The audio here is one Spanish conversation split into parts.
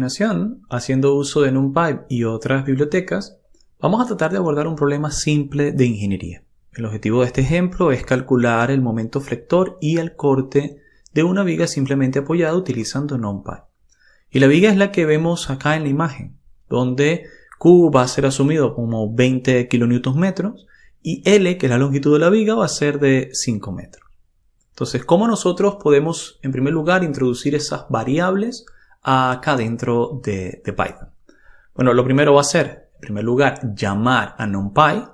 continuación, haciendo uso de NumPy y otras bibliotecas, vamos a tratar de abordar un problema simple de ingeniería. El objetivo de este ejemplo es calcular el momento flector y el corte de una viga simplemente apoyada utilizando NumPy. Y la viga es la que vemos acá en la imagen, donde Q va a ser asumido como 20 kN y L, que es la longitud de la viga, va a ser de 5 metros. Entonces, ¿cómo nosotros podemos, en primer lugar, introducir esas variables acá dentro de Python? Bueno, lo primero va a ser, en primer lugar, llamar a NumPy,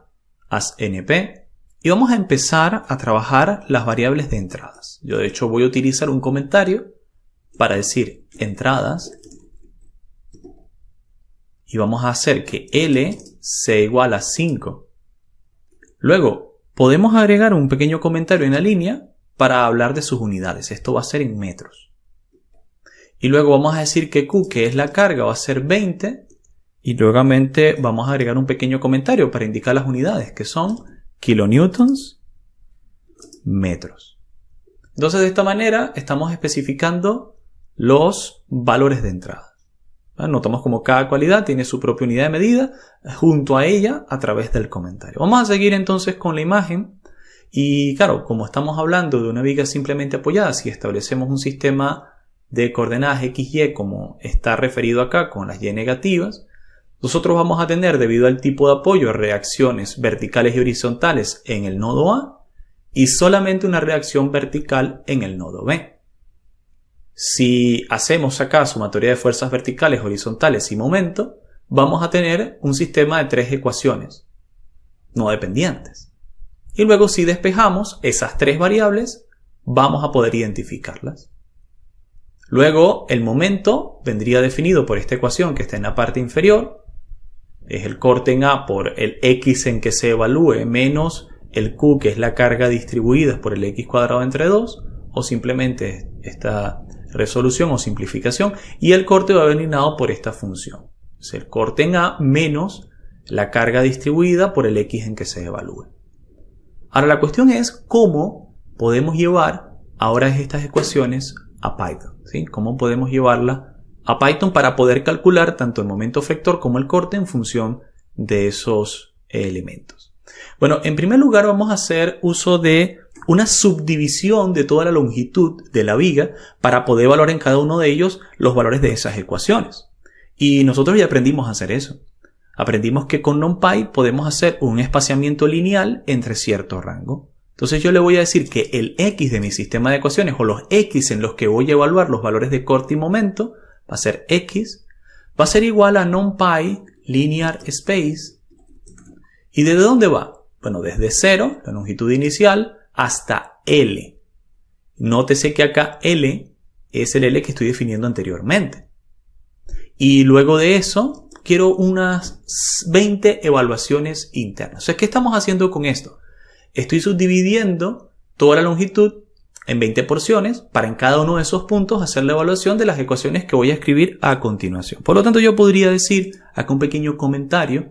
as np, y vamos a empezar a trabajar las variables de entradas. Yo, de hecho, voy a utilizar un comentario para decir entradas, y vamos a hacer que L sea igual a 5. Luego, podemos agregar un pequeño comentario en la línea para hablar de sus unidades. Esto va a ser en metros. Y luego vamos a decir que Q, que es la carga, va a ser 20. Y nuevamente vamos a agregar un pequeño comentario para indicar las unidades, que son kilonewtons metros. Entonces, de esta manera estamos especificando los valores de entrada. Notamos como cada cualidad tiene su propia unidad de medida junto a ella a través del comentario. Vamos a seguir entonces con la imagen. Y claro, como estamos hablando de una viga simplemente apoyada, si establecemos un sistema de coordenadas XY como está referido acá con las Y negativas, nosotros vamos a tener, debido al tipo de apoyo, reacciones verticales y horizontales en el nodo A y solamente una reacción vertical en el nodo B. Si hacemos acá sumatoria de fuerzas verticales, horizontales y momento, vamos a tener un sistema de 3 ecuaciones no dependientes. Y luego, si despejamos esas 3 variables, vamos a poder identificarlas. Luego, el momento vendría definido por esta ecuación que está en la parte inferior. Es el corte en A por el X en que se evalúe menos el Q, que es la carga distribuida por el X cuadrado entre 2, o simplemente esta resolución o simplificación. Y el corte va a venir dado por esta función. Es el corte en A menos la carga distribuida por el X en que se evalúe. Ahora la cuestión es cómo podemos llevar ahora estas ecuaciones a Python, ¿sí? Cómo podemos llevarla a Python para poder calcular tanto el momento flector como el corte en función de esos elementos. Bueno, en primer lugar vamos a hacer uso de una subdivisión de toda la longitud de la viga para poder evaluar en cada uno de ellos los valores de esas ecuaciones. Y nosotros ya aprendimos a hacer eso. Aprendimos que con NumPy podemos hacer un espaciamiento lineal entre cierto rango. Entonces yo le voy a decir que el X de mi sistema de ecuaciones o los X en los que voy a evaluar los valores de corte y momento va a ser X, va a ser igual a NumPy linear space. ¿Y desde dónde va? Bueno, desde 0, la longitud inicial, hasta L. Nótese que acá L es el L que estoy definiendo anteriormente. Y luego de eso quiero unas 20 evaluaciones internas. O sea, ¿qué estamos haciendo con esto? Estoy subdividiendo toda la longitud en 20 porciones para en cada uno de esos puntos hacer la evaluación de las ecuaciones que voy a escribir a continuación. Por lo tanto, yo podría decir acá un pequeño comentario.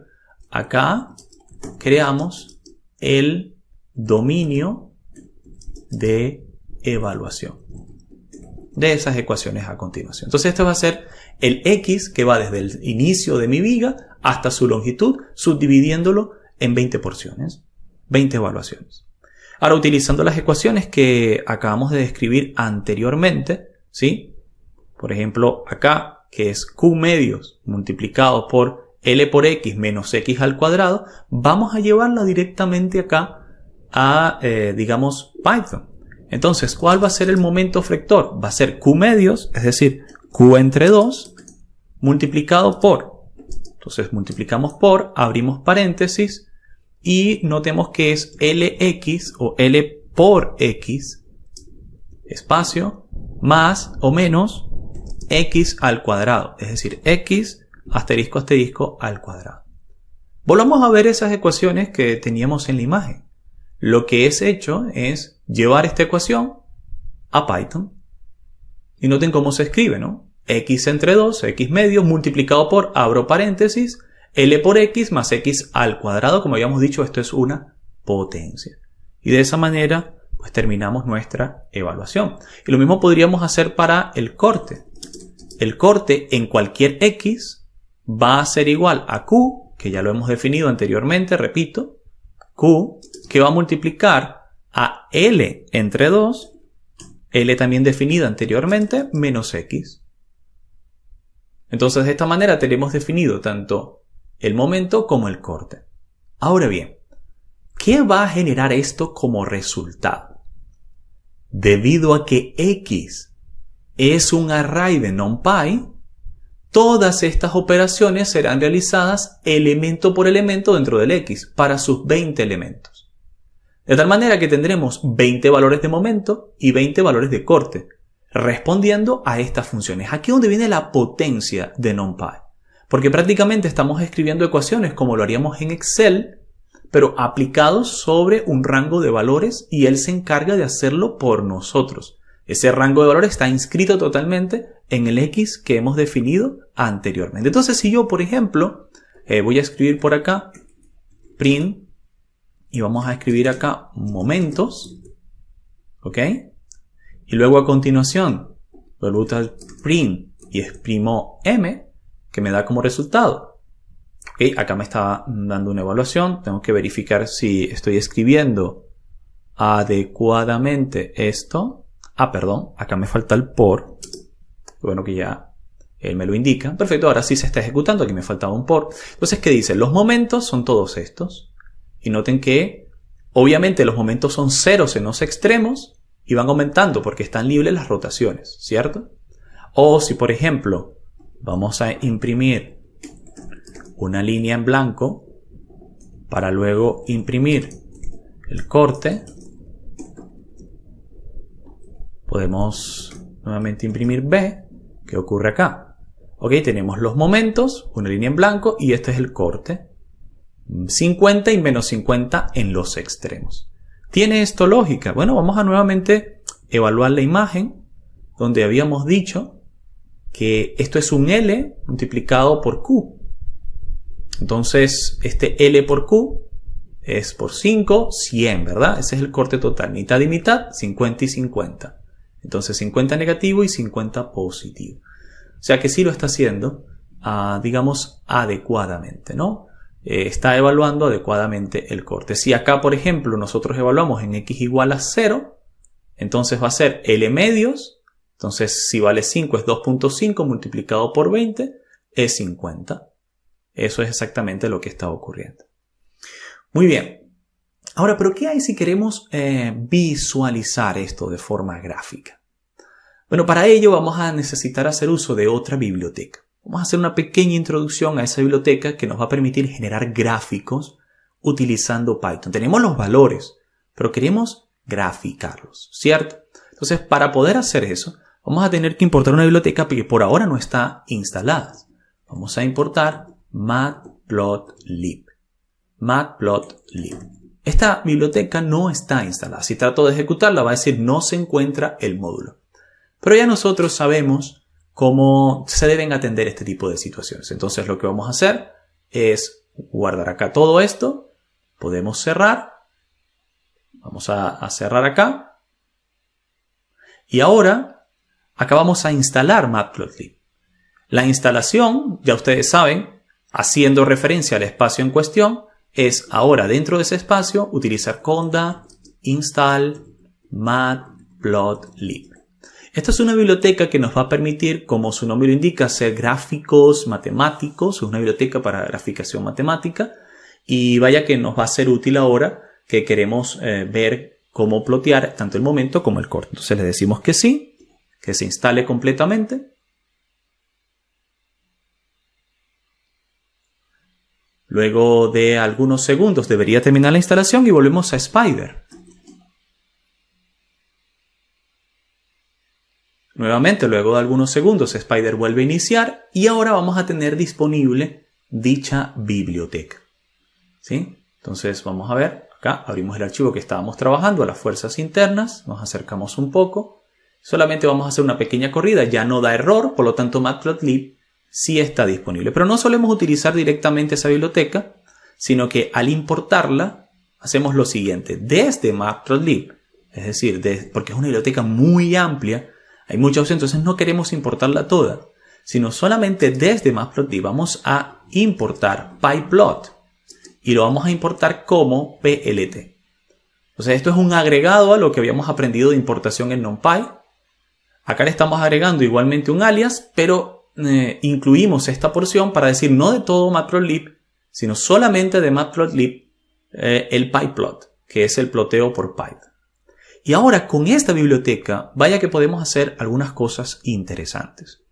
Acá creamos el dominio de evaluación de esas ecuaciones a continuación. Entonces este va a ser el X que va desde el inicio de mi viga hasta su longitud, subdividiéndolo en 20 porciones, 20 evaluaciones. Ahora, utilizando las ecuaciones que acabamos de describir anteriormente, ¿sí? Por ejemplo, acá, que es Q medios multiplicado por L por X menos X al cuadrado, vamos a llevarla directamente acá a, digamos, Python. Entonces, ¿cuál va a ser el momento flector? Va a ser Q medios, es decir, Q entre 2, multiplicado por. Entonces, multiplicamos por, abrimos paréntesis, y notemos que es Lx o L por X, espacio, más o menos X al cuadrado, es decir, X asterisco asterisco al cuadrado. Volvamos a ver esas ecuaciones que teníamos en la imagen. Lo que es hecho es llevar esta ecuación a Python. Y noten cómo se escribe, ¿no? X entre 2, X medios, multiplicado por, abro paréntesis, L por X más X al cuadrado. Como habíamos dicho, esto es una potencia. Y de esa manera, pues terminamos nuestra evaluación. Y lo mismo podríamos hacer para el corte. el corte en cualquier X va a ser igual a Q, que ya lo hemos definido anteriormente, repito, Q, que va a multiplicar a L entre 2, L también definido anteriormente, menos X. Entonces de esta manera tenemos definido tanto el momento como el corte. Ahora bien, ¿qué va a generar esto como resultado? Debido a que X es un array de NumPy, todas estas operaciones serán realizadas elemento por elemento dentro del X para sus 20 elementos. De tal manera que tendremos 20 valores de momento y 20 valores de corte, respondiendo a estas funciones. Aquí es donde viene la potencia de NumPy. Porque prácticamente estamos escribiendo ecuaciones como lo haríamos en Excel, pero aplicados sobre un rango de valores y él se encarga de hacerlo por nosotros. Ese rango de valores está inscrito totalmente en el X que hemos definido anteriormente. Entonces, si yo, por ejemplo, voy a escribir por acá print y vamos a escribir acá momentos, ¿ok? Y luego a continuación, total print y exprimo m, que me da como resultado. ¿Ok? Acá me está dando una evaluación. Tengo que verificar si estoy escribiendo adecuadamente esto. Perdón, acá me falta el por. Bueno, que ya él me lo indica. Perfecto, ahora sí se está ejecutando. Aquí me faltaba un por. Entonces, ¿qué dice? Los momentos son todos estos. Y noten que, obviamente, los momentos son ceros en los extremos. Y van aumentando porque están libres las rotaciones, ¿cierto? O si, por ejemplo, vamos a imprimir una línea en blanco para luego imprimir el corte, podemos nuevamente imprimir B. ¿Qué ocurre acá? Ok, tenemos los momentos, una línea en blanco y este es el corte. 50 y menos 50 en los extremos. ¿Tiene esto lógica? Bueno, vamos a nuevamente evaluar la imagen donde habíamos dicho que esto es un L multiplicado por Q. Entonces, este L por Q es por 5, 100, ¿verdad? Ese es el corte total. Mitad y mitad, 50 y 50. Entonces, 50 negativo y 50 positivo. O sea que sí lo está haciendo, digamos, adecuadamente, ¿no? Está evaluando adecuadamente el corte. Si acá, por ejemplo, nosotros evaluamos en X igual a 0, entonces va a ser L medios. Entonces, si vale 5 es 2.5 multiplicado por 20 es 50. Eso es exactamente lo que está ocurriendo. Muy bien. Ahora, ¿pero qué hay si queremos visualizar esto de forma gráfica? Bueno, para ello vamos a necesitar hacer uso de otra biblioteca. Vamos a hacer una pequeña introducción a esa biblioteca que nos va a permitir generar gráficos utilizando Python. Tenemos los valores, pero queremos graficarlos, ¿cierto? Entonces, para poder hacer eso, vamos a tener que importar una biblioteca que por ahora no está instalada. Vamos a importar matplotlib. Matplotlib. Esta biblioteca no está instalada. Si trato de ejecutarla, va a decir no se encuentra el módulo. Pero ya nosotros sabemos cómo se deben atender este tipo de situaciones. Entonces lo que vamos a hacer es guardar acá todo esto. Podemos cerrar. Vamos a cerrar acá. Y ahora, acá vamos a instalar matplotlib. La instalación, ya ustedes saben, haciendo referencia al espacio en cuestión, es ahora dentro de ese espacio utilizar conda install matplotlib. Esta es una biblioteca que nos va a permitir, como su nombre lo indica, hacer gráficos matemáticos. Es una biblioteca para graficación matemática. Y vaya que nos va a ser útil ahora que queremos ver cómo plotear tanto el momento como el corte. Entonces le decimos que sí, que se instale completamente. Luego de algunos segundos debería terminar la instalación y volvemos a Spider. Nuevamente, luego de algunos segundos, Spider vuelve a iniciar y ahora vamos a tener disponible dicha biblioteca. ¿Sí? Entonces vamos a ver, acá abrimos el archivo que estábamos trabajando a las fuerzas internas, nos acercamos un poco, solamente vamos a hacer una pequeña corrida, ya no da error, por lo tanto matplotlib sí está disponible. Pero no solemos utilizar directamente esa biblioteca, sino que al importarla hacemos lo siguiente, desde matplotlib, es decir, porque es una biblioteca muy amplia, hay muchas opciones, entonces no queremos importarla toda, sino solamente desde Matplotlib vamos a importar pyplot y lo vamos a importar como PLT. Entonces esto es un agregado a lo que habíamos aprendido de importación en NumPy. Acá le estamos agregando igualmente un alias, pero incluimos esta porción para decir no de todo Matplotlib, sino solamente de Matplotlib el pyplot, que es el ploteo por Python. Y ahora con esta biblioteca, vaya que podemos hacer algunas cosas interesantes.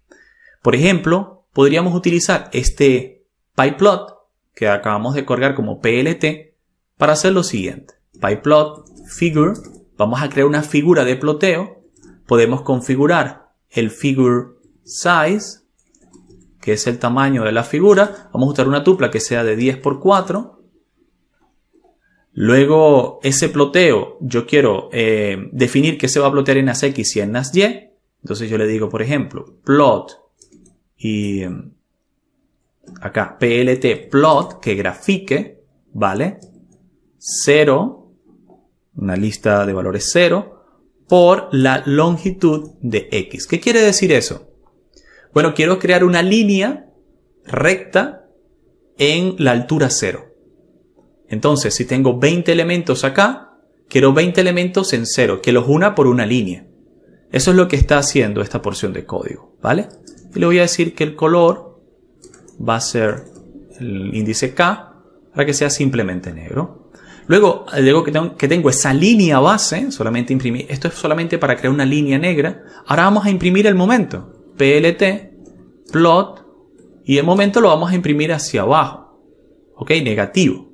Por ejemplo, podríamos utilizar este pyplot que acabamos de cargar como PLT para hacer lo siguiente. Pyplot figure, vamos a crear una figura de ploteo. Podemos configurar el figure size, que es el tamaño de la figura. Vamos a usar una tupla que sea de 10 por 4. Luego, ese ploteo, yo quiero definir qué se va a plotear en las X y en las Y. Entonces yo le digo, por ejemplo, plot y acá PLT plot, que grafique, ¿vale? 0, una lista de valores 0, por la longitud de X. ¿Qué quiere decir eso? Bueno, quiero crear una línea recta en la altura 0. Entonces, si tengo 20 elementos acá, quiero 20 elementos en 0, que los una por una línea. Eso es lo que está haciendo esta porción de código, ¿vale? Y le voy a decir que el color va a ser el índice K para que sea simplemente negro. Luego que tengo esa línea base, solamente imprimir, esto es solamente para crear una línea negra. Ahora vamos a imprimir el momento. PLT, plot, y el momento lo vamos a imprimir hacia abajo. ¿Ok? Negativo.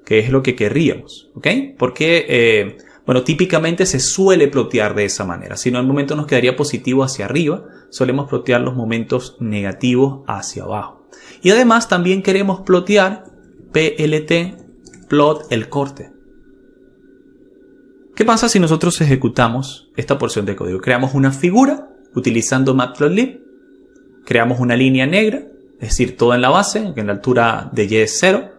Que es lo que querríamos, ¿ok? Porque, bueno, típicamente se suele plotear de esa manera. Si no, el momento nos quedaría positivo hacia arriba. Solemos plotear los momentos negativos hacia abajo. Y además también queremos plotear PLT, plot, el corte. ¿Qué pasa si nosotros ejecutamos esta porción de código? Creamos una figura utilizando Matplotlib. Creamos una línea negra, es decir, todo en la base, que en la altura de Y es 0.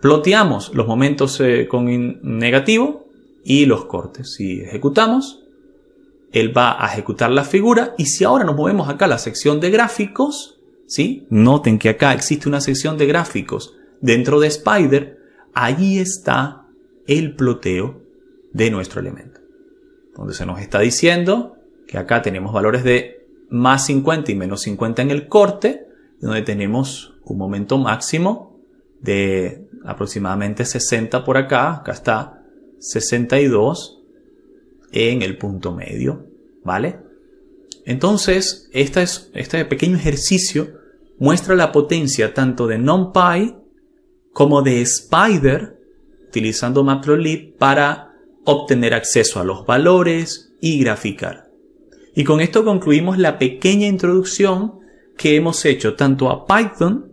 Ploteamos los momentos con negativo y los cortes. Si ejecutamos, él va a ejecutar la figura. Y si ahora nos movemos acá a la sección de gráficos, ¿sí? Noten que acá existe una sección de gráficos dentro de Spyder. Allí está el ploteo de nuestro elemento. Donde se nos está diciendo que acá tenemos valores de más 50 y menos 50 en el corte. Donde tenemos un momento máximo de aproximadamente 60 por acá. Acá está 62 en el punto medio, ¿vale? Entonces, este pequeño ejercicio muestra la potencia tanto de NumPy como de Spyder, utilizando Matplotlib para obtener acceso a los valores y graficar. Y con esto concluimos la pequeña introducción que hemos hecho tanto a Python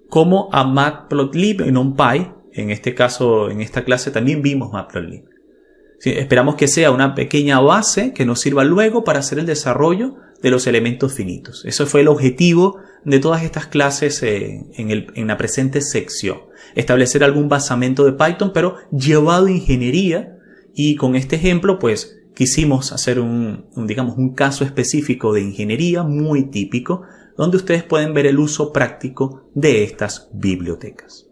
como a Matplotlib en NumPy. En este caso, en esta clase también vimos Matplotlib. Sí, esperamos que sea una pequeña base que nos sirva luego para hacer el desarrollo de los elementos finitos. Eso fue el objetivo de todas estas clases en la presente sección. Establecer algún basamento de Python, pero llevado a ingeniería. Y con este ejemplo, pues, quisimos hacer digamos, un caso específico de ingeniería muy típico, donde ustedes pueden ver el uso práctico de estas bibliotecas.